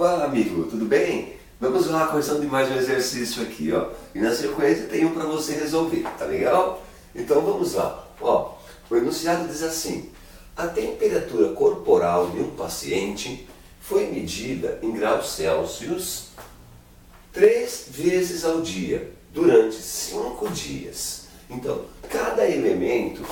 Opa, amigo, tudo bem? Vamos lá, começando de mais um exercício aqui, ó. E na sequência tem um para você resolver, tá legal? Então vamos lá. Ó, o enunciado diz assim: a temperatura corporal de um paciente foi medida em graus Celsius 3 vezes ao dia, durante 5 dias. Então, cada elemento,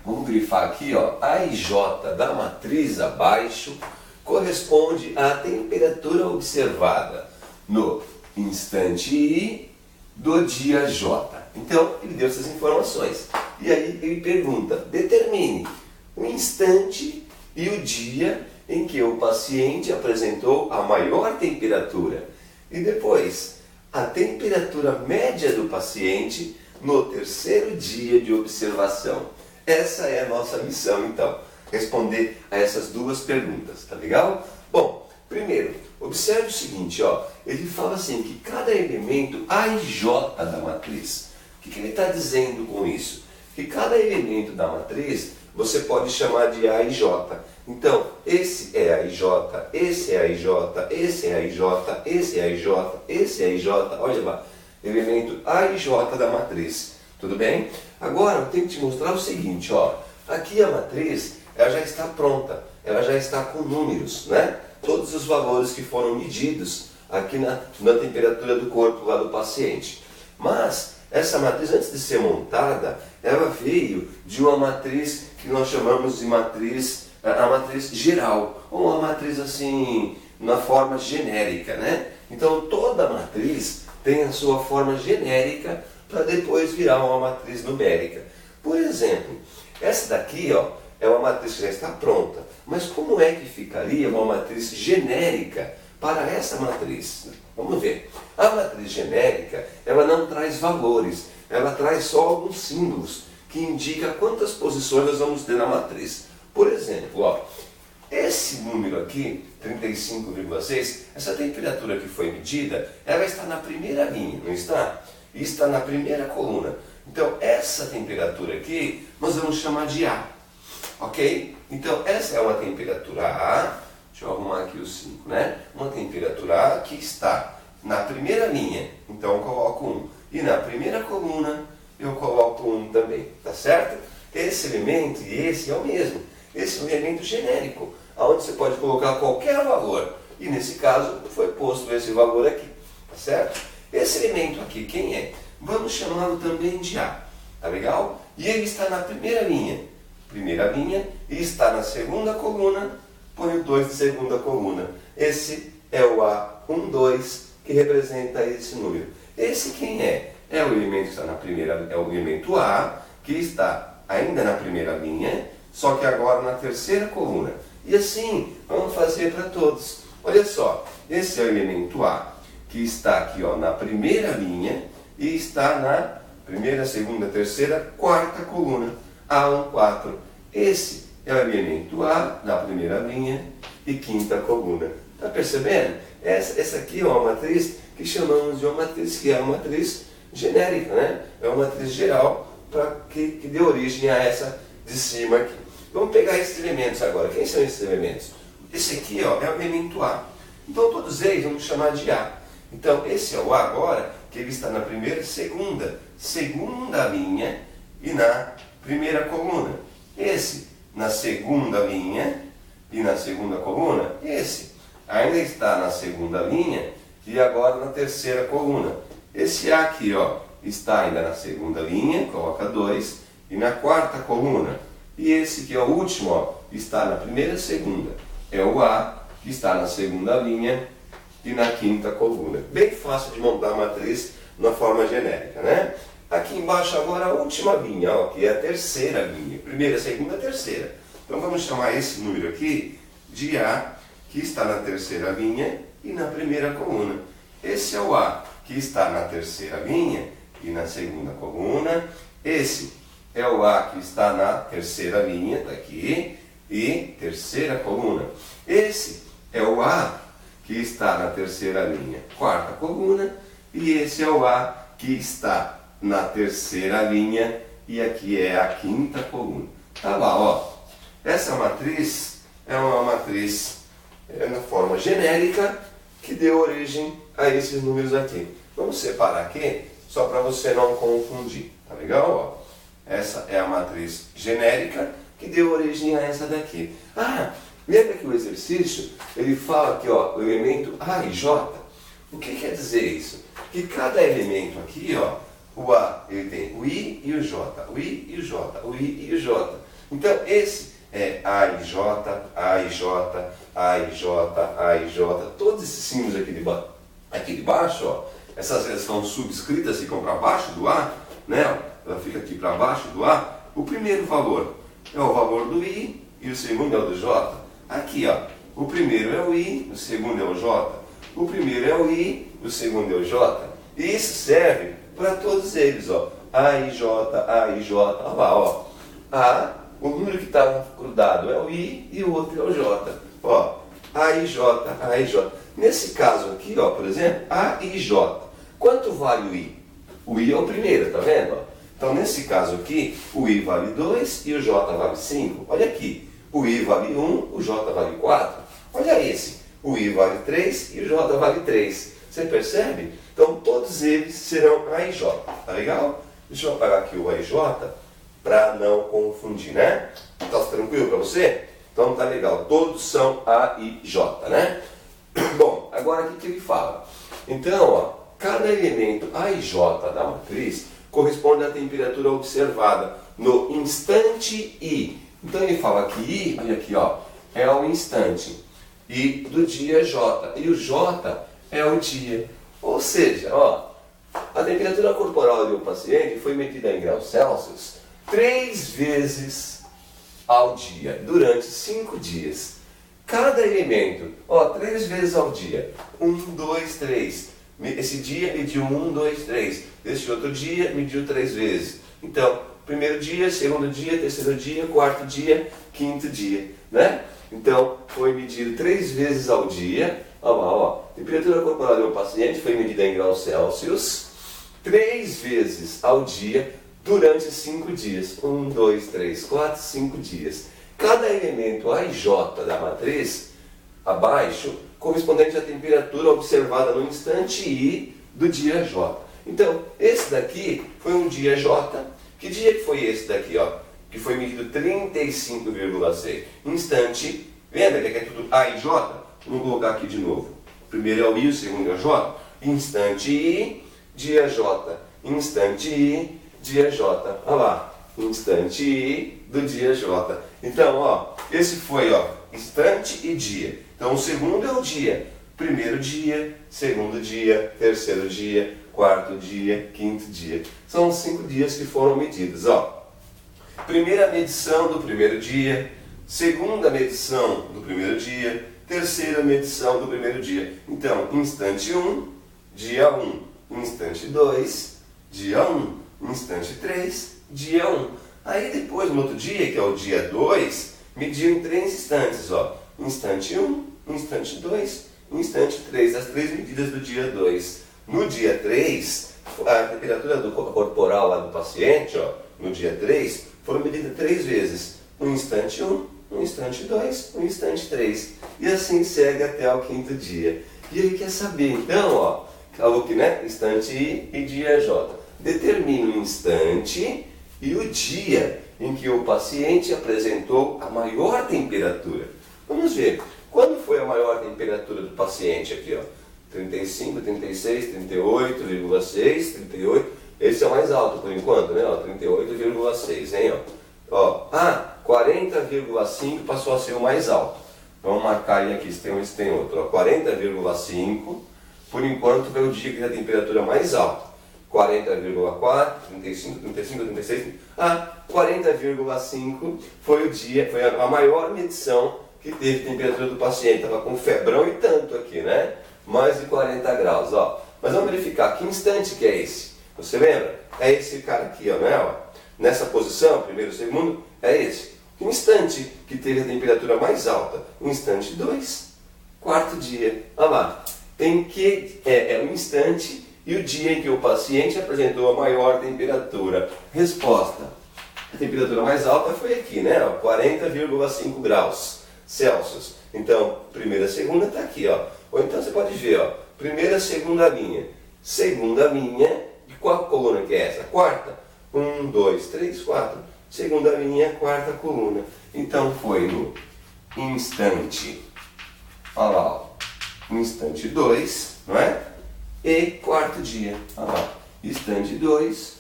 vamos grifar aqui, ó, a e J da matriz abaixo, corresponde à temperatura observada no instante I do dia J. Então, ele deu essas informações. E aí ele pergunta, determine o instante e o dia em que o paciente apresentou a maior temperatura. E depois, a temperatura média do paciente no terceiro dia de observação. Essa é a nossa missão, então, responder a essas duas perguntas, tá legal? Bom, primeiro, observe o seguinte, ó, ele fala assim que cada elemento A e J da matriz, o que ele está dizendo com isso? Que cada elemento da matriz você pode chamar de A e J. Então, esse é A e J, esse é A e J, esse é A e J, esse é A e J, esse é A e J, olha lá, elemento A e J da matriz, tudo bem? Agora eu tenho que te mostrar o seguinte, ó, aqui a matriz, ela já está pronta, ela já está com números, né? Todos os valores que foram medidos aqui na temperatura do corpo lá do paciente. Mas essa matriz, antes de ser montada, ela veio de uma matriz que nós chamamos de matriz, a matriz geral, ou uma matriz assim, na forma genérica, né? Então toda matriz tem a sua forma genérica para depois virar uma matriz numérica. Por exemplo, essa daqui, ó, é uma matriz que já está pronta. Mas como é que ficaria uma matriz genérica para essa matriz? Vamos ver. A matriz genérica, ela não traz valores, ela traz só alguns símbolos que indicam quantas posições nós vamos ter na matriz. Por exemplo, ó, esse número aqui, 35,6, essa temperatura que foi medida, ela está na primeira linha, não está? E está na primeira coluna. Então, essa temperatura aqui, nós vamos chamar de A. Ok? Então, essa é uma temperatura A, deixa eu arrumar aqui o 5, né? Uma temperatura A que está na primeira linha, então eu coloco 1. E na primeira coluna, eu coloco 1 também, tá certo? Esse elemento e esse é o mesmo. Esse é um elemento genérico, onde você pode colocar qualquer valor. E nesse caso, foi posto esse valor aqui, tá certo? Esse elemento aqui, quem é? Vamos chamá-lo também de A, tá legal? E ele está na primeira linha, e está na segunda coluna, põe o 2 de segunda coluna. Esse é o A12, que representa esse número. Esse quem é? É o elemento que está na primeira, é o elemento A, que está ainda na primeira linha, só que agora na terceira coluna. E assim, vamos fazer para todos. Olha só, esse é o elemento A, que está aqui, ó, na primeira linha, e está na primeira, segunda, terceira, quarta coluna. A1, 4. Esse é o elemento A na primeira linha e quinta coluna. Está percebendo? Essa aqui é uma matriz que chamamos de uma matriz que é uma matriz genérica, né? É uma matriz geral que deu origem a essa de cima aqui. Vamos pegar esses elementos agora. Quem são esses elementos? Esse aqui, ó, é o elemento A. Então todos eles vamos chamar de A. Então esse é o A agora, que ele está na primeira, segunda linha e na primeira coluna. Esse na segunda linha e na segunda coluna. Esse ainda está na segunda linha e agora na terceira coluna. Esse A aqui, ó, está ainda na segunda linha, coloca 2, e na quarta coluna. E esse que é o último, ó, está na primeira e segunda. É o A, que está na segunda linha e na quinta coluna. Bem fácil de montar a matriz na forma genérica, né? Aqui embaixo agora a última linha, ó, que é a terceira linha. Primeira, segunda, terceira. Então vamos chamar esse número aqui de A, que está na terceira linha e na primeira coluna. Esse é o A, que está na terceira linha e na segunda coluna. Esse é o A, que está na terceira linha, tá aqui, e terceira coluna. Esse é o A, que está na terceira linha, quarta coluna. E esse é o A, que está na terceira linha e aqui é a quinta coluna. Tá lá, ó. Essa matriz é uma matriz na forma genérica que deu origem a esses números aqui. Vamos separar aqui, só para você não confundir, tá legal? Ó, essa é a matriz genérica que deu origem a essa daqui. Ah, lembra que o exercício, ele fala aqui, ó, o elemento A e J. O que quer dizer isso? Que cada elemento aqui, ó, o A, ele tem o I e o J, o I e o J, o I e o J. Então, esse é A e J, A e J, A e J, A e J. Todos esses símbolos aqui de baixo, ó, essas letras estão subscritas, ficam para baixo do A, né? Ela fica aqui para baixo do A. O primeiro valor é o valor do I e o segundo é o do J. Aqui, ó, o primeiro é o I, o segundo é o J. O primeiro é o I, o segundo é o J. E isso serve para todos eles, ó. A e J, A e J. Olha lá, ó. A, o número que está grudado é o I e o outro é o J. Ó, A e J, A e J. Nesse caso aqui, ó, por exemplo, A e J. Quanto vale o I? O I é o primeiro, tá vendo? Ó? Então, nesse caso aqui, o I vale 2 e o J vale 5. Olha aqui, o I vale 1, o J vale 4. Olha esse, o I vale 3 e o J vale 3. Você percebe? Então, todos eles serão A e J, tá legal? Deixa eu apagar aqui o A e J para não confundir, né? Tá tranquilo para você? Então, tá legal, todos são A e J, né? Bom, agora o que ele fala? Então, ó, cada elemento A e J da matriz corresponde à temperatura observada no instante I. Então ele fala que I, olha aqui, ó, é o instante I do dia J. E o J é o dia. Ou seja, ó, a temperatura corporal do paciente foi medida em graus Celsius 3 vezes ao dia, durante 5 dias. Cada elemento, ó, 3 vezes ao dia. 1, 2, 3. Esse dia mediu 1, 2, 3. Esse outro dia mediu 3 vezes. Então, primeiro dia, segundo dia, terceiro dia, quarto dia, quinto dia, né? Então, foi medido 3 vezes ao dia. Olha lá, ó. Temperatura corporal do paciente foi medida em graus Celsius 3 vezes ao dia durante 5 dias. 1, 2, 3, 4, 5 dias. Cada elemento A e J da matriz, abaixo, correspondente à temperatura observada no instante I do dia J. Então, esse daqui foi um dia J. Que dia que foi esse daqui, ó? Que foi medido 35,6. Instante, lembra que aqui é tudo A e J? Vamos colocar aqui de novo. O primeiro é o I, o segundo é o J. Instante I, dia J. Instante I, dia J. Olha lá. Instante I do dia J. Então, ó, esse foi, ó, instante e dia. Então, o segundo é o dia. Primeiro dia, segundo dia, terceiro dia, quarto dia, quinto dia. São 5 dias que foram medidos, ó. Primeira medição do primeiro dia, segunda medição do primeiro dia, terceira medição do primeiro dia. Então, instante 1, dia 1. Instante 2, dia 1. Instante 3, dia 1. Aí depois, no outro dia, que é o dia 2, mediu em 3 instantes, ó. Instante 1, instante 2, instante 3. As 3 medidas do dia 2. No dia 3, a temperatura corporal lá do paciente, ó, no dia 3, foram medidas 3 vezes. No instante 1, no instante 2, no instante 3. E assim segue até o quinto dia. E ele quer saber, então, ó, falou que, né, instante I e dia J. Determina o instante e o dia em que o paciente apresentou a maior temperatura. Vamos ver, quando foi a maior temperatura do paciente aqui, ó? 35, 36, 38,6, 38. Esse é o mais alto por enquanto, né? 38,6, hein? Ó, 40,5 passou a ser o mais alto. Vamos marcar aí aqui, se tem um e se tem outro. 40,5, por enquanto foi o dia que a temperatura mais alta. 40,4, 35, 35, 36. 40,5 foi o dia, foi a maior medição que teve temperatura do paciente. Estava com febrão e tanto aqui, né? Mais de 40 graus, ó. Mas vamos verificar, que instante que é esse? Você lembra? É esse cara aqui, ó, né? Ó. Nessa posição, primeiro, segundo, é esse. Que instante que teve a temperatura mais alta? O instante 2, quarto dia. Olha lá. Tem que, o instante e o dia em que o paciente apresentou a maior temperatura. Resposta. A temperatura mais alta foi aqui, né? 40,5 graus Celsius. Então, primeira, segunda está aqui, ó. Ou então você pode ver, ó, primeira, segunda linha. Segunda linha, e qual coluna que é essa? Quarta. 1, 2, 3, 4. Segunda linha, quarta coluna. Então foi no instante, olha lá, ó, instante 2, não é? E quarto dia, olha lá, instante 2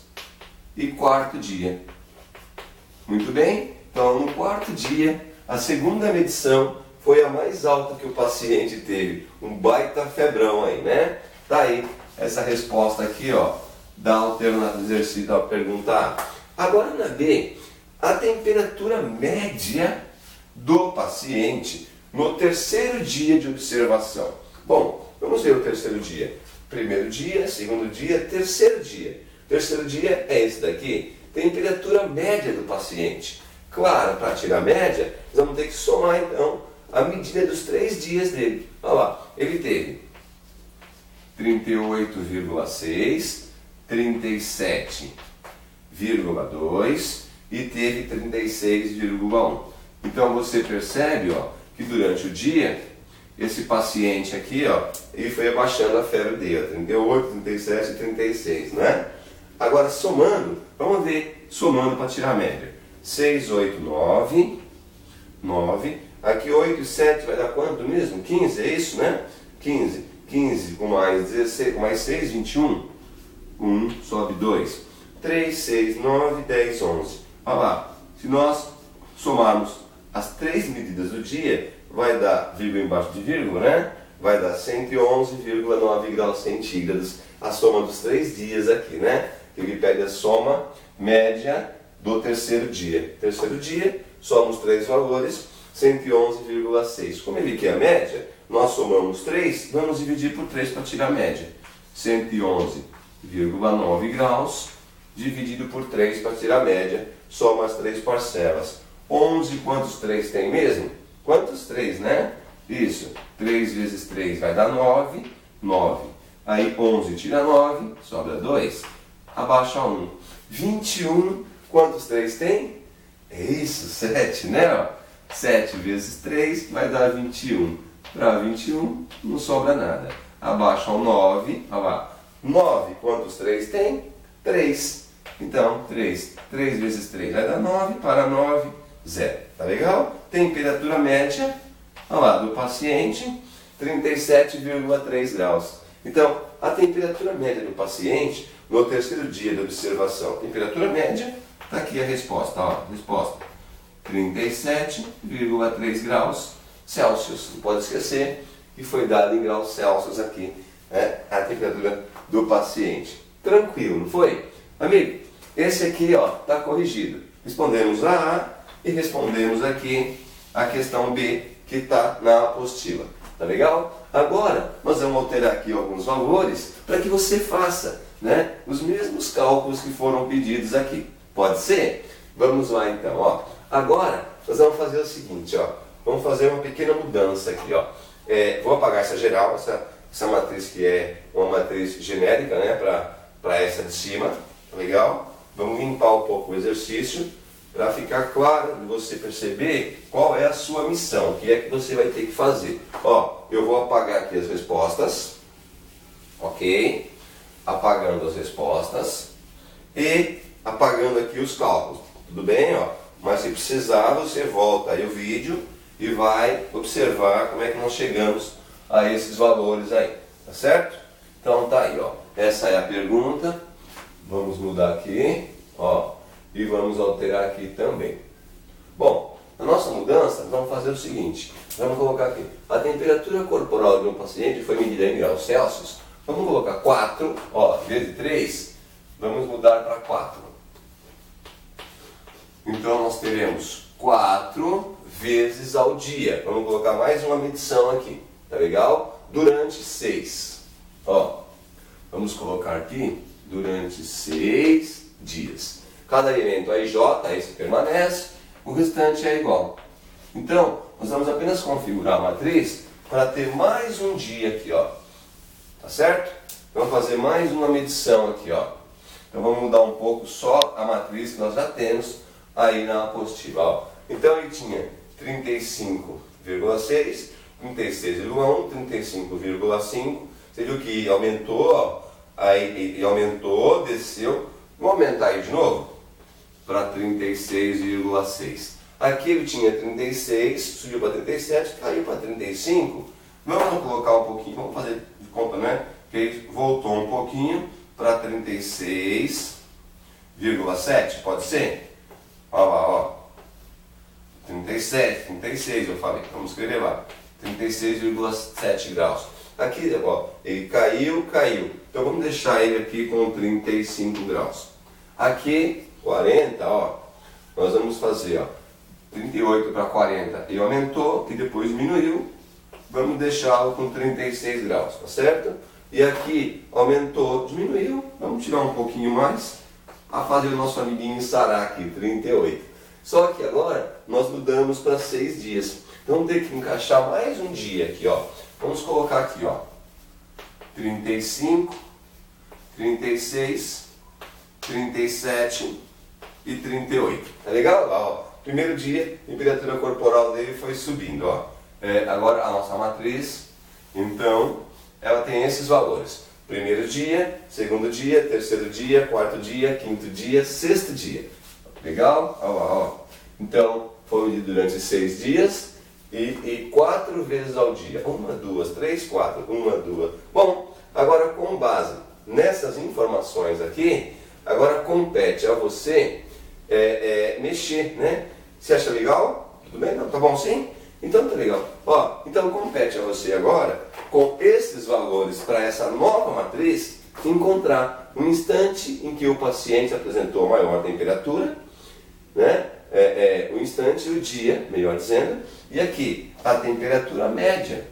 e quarto dia. Muito bem? Então no quarto dia, a segunda medição foi a mais alta que o paciente teve. Um baita febrão aí, né? Tá aí essa resposta aqui, ó, da alternativa do exercício da pergunta A. Agora na B, a temperatura média do paciente no terceiro dia de observação. Bom, vamos ver o terceiro dia. Primeiro dia, segundo dia, terceiro dia. Terceiro dia é esse daqui, temperatura média do paciente. Claro, para tirar a média, nós vamos ter que somar então a medida dos 3 dias dele. Olha lá, ele teve 38,6, 37,2 e teve 36,1. Então você percebe, ó, que durante o dia, esse paciente aqui, ó, ele foi abaixando a febre dele, 38, 37 e 36, né? Agora somando, vamos ver, somando para tirar a média. 6, 8, 9, 9. Aqui 8 e 7 vai dar quanto mesmo? 15, é isso, né? 15. 15 com mais 16, com mais 6, 21. 1, sobe 2. 3, 6, 9, 10, 11. Olha lá, se nós somarmos as 3 medidas do dia, vai dar vírgula embaixo de vírgula, né? Vai dar 111,9 graus centígrados, a soma dos 3 dias aqui, né? Ele pega a soma média do terceiro dia. Terceiro dia, soma os 3 valores, 111,6. Como ele quer a média, nós somamos 3, vamos dividir por 3 para tirar a média. 111,9 graus, dividido por 3 para tirar a média, soma as 3 parcelas. 11, quantos 3 tem mesmo? Quantos 3, né? Isso, 3 vezes 3 vai dar 9, 9. Aí 11 tira 9, sobra 2, abaixa 1. 21, quantos 3 tem? É isso, 7, né? Ó, 7 vezes 3 vai dar 21. Para 21 não sobra nada. Abaixa o 9, olha lá. 9, quantos 3 tem? 3. Então, 3 vezes 3 vai dar 9, para 9, 0. Tá legal? Temperatura média, olha lá, do paciente, 37,3 graus. Então, a temperatura média do paciente no terceiro dia de observação. Temperatura média, está aqui a resposta, ó, resposta. 37,3 graus Celsius. Não pode esquecer que foi dado em graus Celsius aqui, né, a temperatura do paciente. Tranquilo, não foi? Amigo, esse aqui está corrigido. Respondemos a A e respondemos aqui a questão B, que está na apostila. Tá legal? Agora, nós vamos alterar aqui alguns valores para que você faça, né, os mesmos cálculos que foram pedidos aqui. Pode ser? Vamos lá então. Ó. Agora, nós vamos fazer o seguinte. Ó. Vamos fazer uma pequena mudança aqui. Ó. Vou apagar essa geral, essa matriz que é uma matriz genérica, né, para essa de cima. Tá legal? Vamos limpar um pouco o exercício para ficar claro de você perceber qual é a sua missão, o que é que você vai ter que fazer. Ó, eu vou apagar aqui as respostas, ok? Apagando as respostas e apagando aqui os cálculos, tudo bem? Ó? Mas se precisar, você volta aí o vídeo e vai observar como é que nós chegamos a esses valores aí, tá certo? Então tá aí, ó. Essa é a pergunta. Vamos mudar aqui, ó. E vamos alterar aqui também. Bom, na nossa mudança, vamos fazer o seguinte. Vamos colocar aqui. A temperatura corporal de um paciente foi medida em graus Celsius. Vamos colocar 4, ó, vezes 3. Vamos mudar para 4. Então, nós teremos 4 vezes ao dia. Vamos colocar mais uma medição aqui. Tá legal? Durante 6. Ó, vamos colocar aqui durante 6 dias. Cada elemento é IJ, esse permanece, o restante é igual. Então, nós vamos apenas configurar a matriz para ter mais um dia aqui, ó. Tá certo? Vamos fazer mais uma medição aqui, ó. Então vamos mudar um pouco só a matriz que nós já temos aí na apostila, ó. Então ele tinha 35,6 36,1, 35,5. Você viu que aumentou, ó, aí aumentou, desceu. Vamos aumentar aí de novo para 36,6. Aqui ele tinha 36, subiu para 37, caiu para 35. Vamos colocar um pouquinho, vamos fazer de conta, né? Que ele voltou um pouquinho para 36,7, pode ser? Olha lá, ó. 37, 36 eu falei, vamos escrever lá. 36,7 graus. Aqui, ó, ele caiu. Então vamos deixar ele aqui com 35 graus. Aqui, 40, ó, nós vamos fazer, ó, 38 para 40 e aumentou e depois diminuiu. Vamos deixá-lo com 36 graus, tá certo? E aqui aumentou, diminuiu. Vamos tirar um pouquinho mais a fazer o nosso amiguinho sarar aqui, 38. Só que agora nós mudamos para 6 dias. Então vamos ter que encaixar mais um dia aqui, ó. Vamos colocar aqui, ó, 35, 36, 37 e 38. Tá legal? Ó, primeiro dia, a temperatura corporal dele foi subindo, ó. Agora a nossa matriz, então, ela tem esses valores. Primeiro dia, segundo dia, terceiro dia, quarto dia, quinto dia, sexto dia. Legal? Ó, ó. Então, foi medido durante 6 dias e 4 vezes ao dia. 1, 2, 3, 4. 1, 2. Bom, agora com base nessas informações aqui, agora compete a você mexer, né? Você acha legal? Tudo bem? Não? Tá bom sim? Então tá legal. Ó, então compete a você agora, com esses valores para essa nova matriz, encontrar um instante em que o paciente apresentou maior temperatura, né? O instante, o dia, melhor dizendo, e aqui a temperatura média,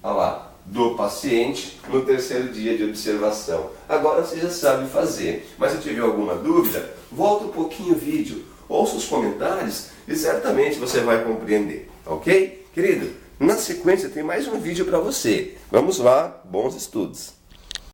olha lá, do paciente no terceiro dia de observação. Agora você já sabe fazer, mas se tiver alguma dúvida, volta um pouquinho o vídeo, ouça os comentários e certamente você vai compreender, ok? Querido, na sequência tem mais um vídeo para você. Vamos lá, bons estudos!